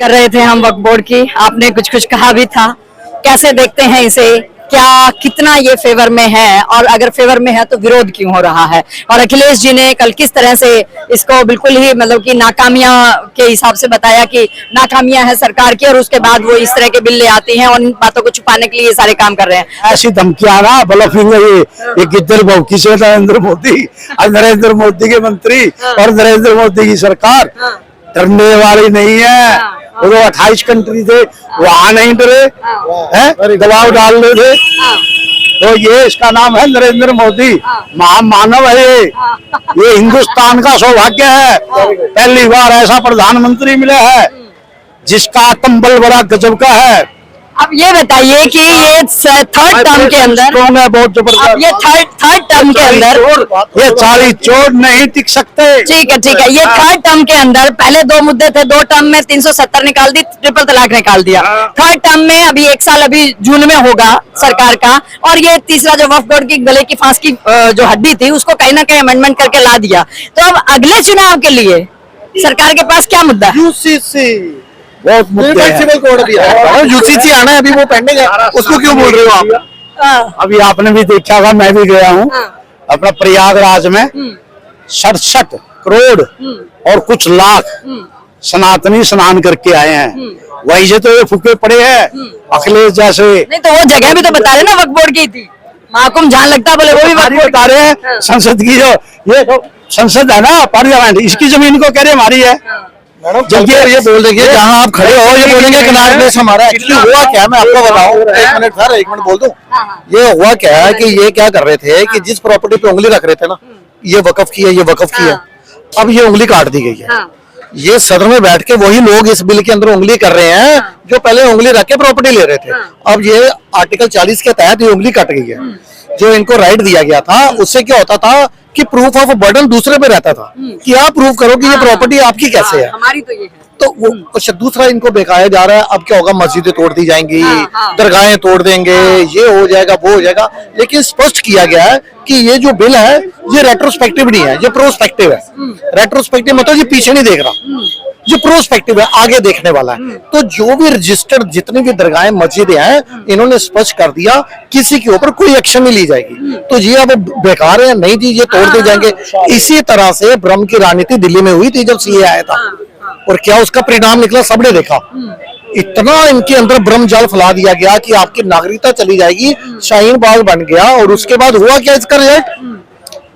कर रहे थे हम वक्फ बोर्ड की, आपने कुछ कुछ कहा भी था। कैसे देखते हैं इसे, क्या कितना ये फेवर में है, और अगर फेवर में है तो विरोध क्यों हो रहा है? और अखिलेश जी ने कल किस तरह से इसको बिल्कुल ही मतलब कि नाकामियां के हिसाब से बताया कि नाकामियां है सरकार की, और उसके बाद वो इस तरह के बिल ले आती हैं और इन बातों को छुपाने के लिए ये सारे काम कर रहे हैं। ऐसी धमकियां ना ब्लफिंग है ये किधर भौकी से नरेंद्र मोदी और नरेंद्र मोदी के मंत्री और नरेंद्र मोदी की सरकार डरने वाली नहीं है। वो 28 कंट्री थे, वहां नहीं डरे हैं, दबाव डाल रहे थे। तो ये इसका नाम है नरेंद्र मोदी, महामानव है ये हिंदुस्तान का सौभाग्य है। पहली बार ऐसा प्रधानमंत्री मिला है जिसका आत्मबल बड़ा गजब का है। अब ये बताइए कि ये थर्ड टर्म के अंदर बहुत जबरदस्त, ये थर्ड टर्म के अंदर ये सारी चोर नहीं टिक सकते। ठीक है, ये थर्ड टर्म के अंदर पहले दो मुद्दे थे, दो टर्म में 370 निकाल दी, ट्रिपल तलाक निकाल दिया। थर्ड टर्म में अभी 1 साल अभी जून में होगा सरकार का, और ये तीसरा जो वक्फ बोर्ड की गले की फांस की जो हड्डी थी उसको कहीं ना कहीं अमेंडमेंट करके ला दिया। तो अब अगले चुनाव के लिए सरकार के पास क्या मुद्दा है? यूसीसी बहुत यूसीसी आना है, अभी वो पेंडिंग है, उसको क्यों बोल रहे हो आप? अभी आपने भी देखा था, मैं भी गया हूँ अपना प्रयागराज में 67 करोड़ और कुछ लाख सनातनी स्नान करके आए हैं। वही से तो ये फूके पड़े हैं अखिलेश जैसे। नहीं तो वो जगह भी तो बता रहे ना वक्फ बोर्ड की थी, महाकुंभ जहाँ लगता है बोले वो भी वक्फ बोर्ड बता रहे हैं। संसद की जो ये संसद है ना, पार्लियामेंट, इसकी जमीन को कह रहे हमारी है। जब ये बोल देंगे जहाँ आप खड़े हो, ये बोलेंगे किनारे में हमारा। एक्चुअली हुआ क्या है मैं आपको बताऊं, एक मिनट बोल दूं। ये हुआ क्या है कि ये क्या कर रहे थे कि जिस प्रॉपर्टी पे उंगली रख रहे थे ना, ये वक्फ की है, ये वक्फ की है, अब ये उंगली काट दी गई है। ये सदन में बैठ के वही लोग इस बिल के अंदर उंगली कर रहे हैं जो पहले उंगली रख के प्रॉपर्टी ले रहे थे। अब ये आर्टिकल 40 के तहत ये उंगली कट गई है। जो इनको राइट दिया गया था उससे क्या होता था कि प्रूफ ऑफ बर्डन दूसरे पे रहता था कि आप प्रूव करो कि ये प्रॉपर्टी आपकी कैसे है, हमारी तो ये है। तो वो अच्छा दूसरा इनको बेकाया जा रहा है। अब क्या होगा, मस्जिदें तोड़ दी जाएंगी, दरगाहें तोड़ देंगे, ये हो जाएगा, वो हो जाएगा। लेकिन स्पष्ट किया गया है कि ये जो बिल है ये रेट्रोस्पेक्टिव नहीं है, ये प्रोस्पेक्टिव है। रेट्रोस्पेक्टिव मतलब ये पीछे नहीं देख रहा, ये प्रोस्पेक्टिव है, आगे देखने वाला है। तो जो भी रजिस्टर्ड जितनी भी दरगाहें मस्जिदें हैं, इन्होंने स्पष्ट कर दिया किसी के ऊपर कोई एक्शन नहीं ली जाएगी। तो ये अब बेकार है, नहीं जी ये तोड़ दिए जाएंगे। इसी तरह से ब्रह्म की राजनीति दिल्ली में हुई थी जब सीए आया था, और क्या उसका परिणाम निकला सबने देखा। इतना इनके अंदर ब्रह्म जाल फैला दिया गया कि आपकी नागरिकता चली जाएगी, शाहीन बाग बन गया। और उसके बाद हुआ क्या इसका रिजल्ट,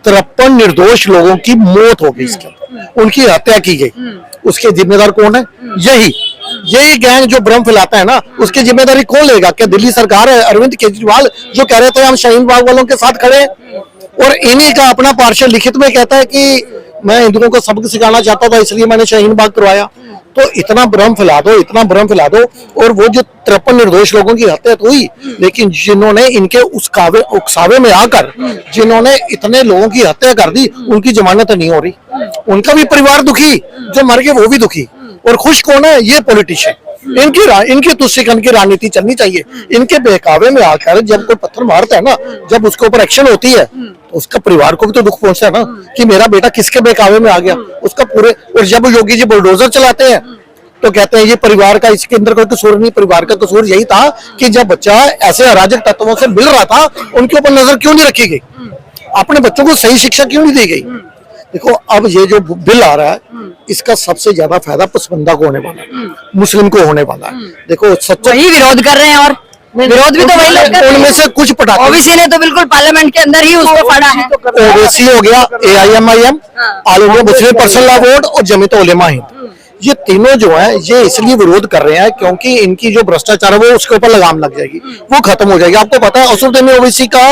53 निर्दोष लोगों की मौत हो गई, इसके अंदर उनकी हत्या की गई। उसके जिम्मेदार कौन है? यही गैंग जो भ्रम फैलाता है ना, उसकी जिम्मेदारी कौन लेगा? क्या दिल्ली सरकार है? अरविंद केजरीवाल जो कह रहे थे हम शाहीन बाग वालों के साथ खड़े, और इन्हीं का अपना पार्षद लिखित में कहता है कि मैं हिंदुओं को सबक सिखाना चाहता था इसलिए मैंने शाहीन बाग करवाया। तो इतना भ्रम फैला दो, इतना भ्रम फैला दो। और वो जो 53 निर्दोष लोगों की हत्या तो हुई, लेकिन जिन्होंने इनके उकसावे में आकर जिन्होंने इतने लोगों की हत्या कर दी, उनकी जमानत नहीं हो रही। उनका भी परिवार दुखी, जो मर गए वो भी दुखी। और खुश कौन है? ये पॉलिटिशियन। इनकी तुष्टिकरण की राजनीति चलनी चाहिए। इनके बहकावे में आकर जब कोई पत्थर मारता है ना, जब उसके ऊपर एक्शन होती है तो उसका परिवार को भी तो दुख पहुंचता है ना कि मेरा बेटा किसके बहकावे में आ गया, उसका पूरे। और जब योगी जी बुलडोजर चलाते हैं तो कहते हैं ये परिवार का, इसके अंदर कोई कसूर नहीं। परिवार का कसूर यही था कि जब बच्चा ऐसे अराजक तत्वों से मिल रहा था, उनके ऊपर नजर क्यों नहीं रखी गई, अपने बच्चों को सही शिक्षा क्यों नहीं दी गई। देखो अब ये जो बिल आ रहा है, इसका सबसे ज्यादा फायदा पसमंदा को होने वाला है, मुस्लिम को होने वाला है। देखो सच्चा वही विरोध कर रहे हैं, और विरोध भी तो वही लोग कर रहे हैं। उनमें से कुछ पटाखे ओबीसी ने तो बिल्कुल पार्लियामेंट के अंदर ही उसको फाड़ा है। ओबीसी हो गया, AIMIM, all India Muslim personal law board और जमीयत उलेमा हिंद, ये तीनों जो है ये इसलिए विरोध कर रहे हैं क्योंकि इनकी जो भ्रष्टाचार है वो उसके ऊपर लगाम लग जाएगी, वो खत्म हो जाएगी। आपको पता है असुरदे में ओबीसी का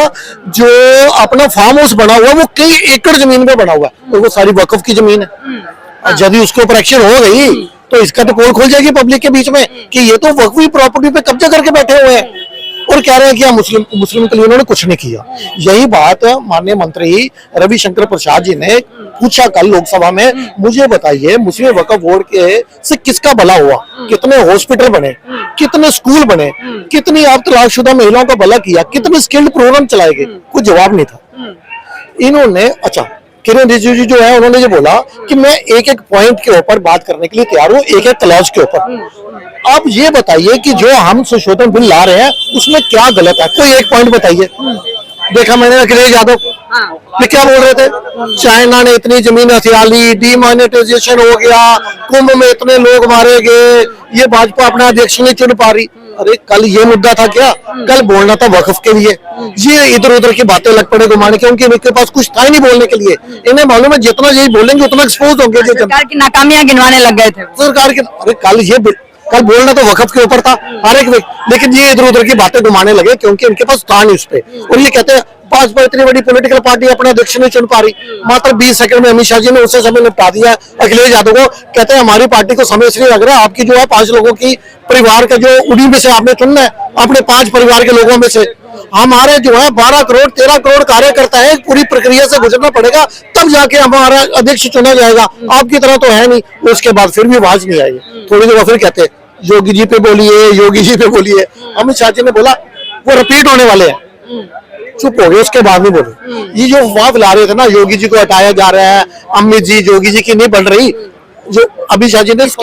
जो अपना फार्म हाउस बना हुआ है वो कई एकड़ जमीन पे बना हुआ है, और वो सारी वक्फ की जमीन है। यदि उसके ऊपर एक्शन हो गई तो इसका तो पोल खुल जाएगी पब्लिक के बीच में कि ये तो वक्फी प्रॉपर्टी पे कब्जा करके बैठे हुए हैं, और कह रहे हैं कि हम मुस्लिम के लिए उन्होंने कुछ नहीं किया। यही बात माननीय मंत्री रविशंकर प्रसाद जी ने पूछा कल लोकसभा में, मुझे बताइए मुस्लिम वक्फ बोर्ड के से किसका भला हुआ, कितने हॉस्पिटल बने, कितने स्कूल बने, कितनी आप तलाकशुदा महिलाओं का भला किया, कितने स्किल्ड प्रोग्राम चलाए गए? कोई जवाब नहीं था। इन्होंने अच्छा किरण रिजिजू जो है उन्होंने ये बोला कि मैं एक एक पॉइंट के ऊपर बात करने के लिए तैयार हूँ, एक एक क्लॉज के ऊपर। आप ये बताइए कि जो हम संशोधन बिल ला रहे हैं उसमें क्या गलत है, कोई एक पॉइंट बताइए। देखा मैंने अखिलेश यादव ये क्या बोल रहे थे, चाइना ने इतनी जमीन हथिया ली, डीमोनेटाइजेशन हो गया, कुंभ में इतने लोग मारे गए, ये भाजपा अपना अध्यक्ष नहीं चुन पा रही। अरे कल ये मुद्दा था क्या, कल बोलना था वक्फ के लिए। ये इधर उधर की बातें लग पड़े घुमाने, क्योंकि इनके पास कुछ था ही नहीं बोलने के लिए। इन्हें मालूम है जितना यही बोलेंगे उतना एक्सपोज होंगे। सरकार की नाकामियां गिनवाने लग गए थे। सरकार के, अरे कल बोलना तो वक्फ के ऊपर था हर एक व्यक्ति, लेकिन ये इधर उधर की बातें घुमाने लगे क्योंकि इनके पास था नहीं उस पे। और ये कहते हैं भाजपा इतनी बड़ी पॉलिटिकल पार्टी अपना अध्यक्ष नहीं चुन पा रही, मात्र 20 सेकंड में अमित शाह जी ने उससे समय निपटा दिया अखिलेश यादव को। कहते हैं हमारी पार्टी को समय इसलिए लग रहा है, आपकी जो है 5 लोगों की परिवार का जो उन्हीं में से आपने चुनना है, अपने 5 परिवार के लोगों में से। हमारे जो है 12 करोड़ 13 करोड़ कार्यकर्ता है, पूरी प्रक्रिया से गुजरना पड़ेगा तब जाके हमारा अध्यक्ष चुना जाएगा, आपकी तरह तो है नहीं। उसके बाद फिर भी आवाज नहीं आई। थोड़ी देर फिर कहते हैं योगी जी पे बोलिए, योगी जी पे बोलिए। अमित शाह जी ने बोला वो रिपीट होने वाले हैं, चुप हो गए, उसके बाद नहीं बोले। ये जो अफवाह फैला रहे थे ना, योगी जी को हटाया जा रहा है, अमित जी योगी जी की नहीं बन रही, जो अमित शाह जी ने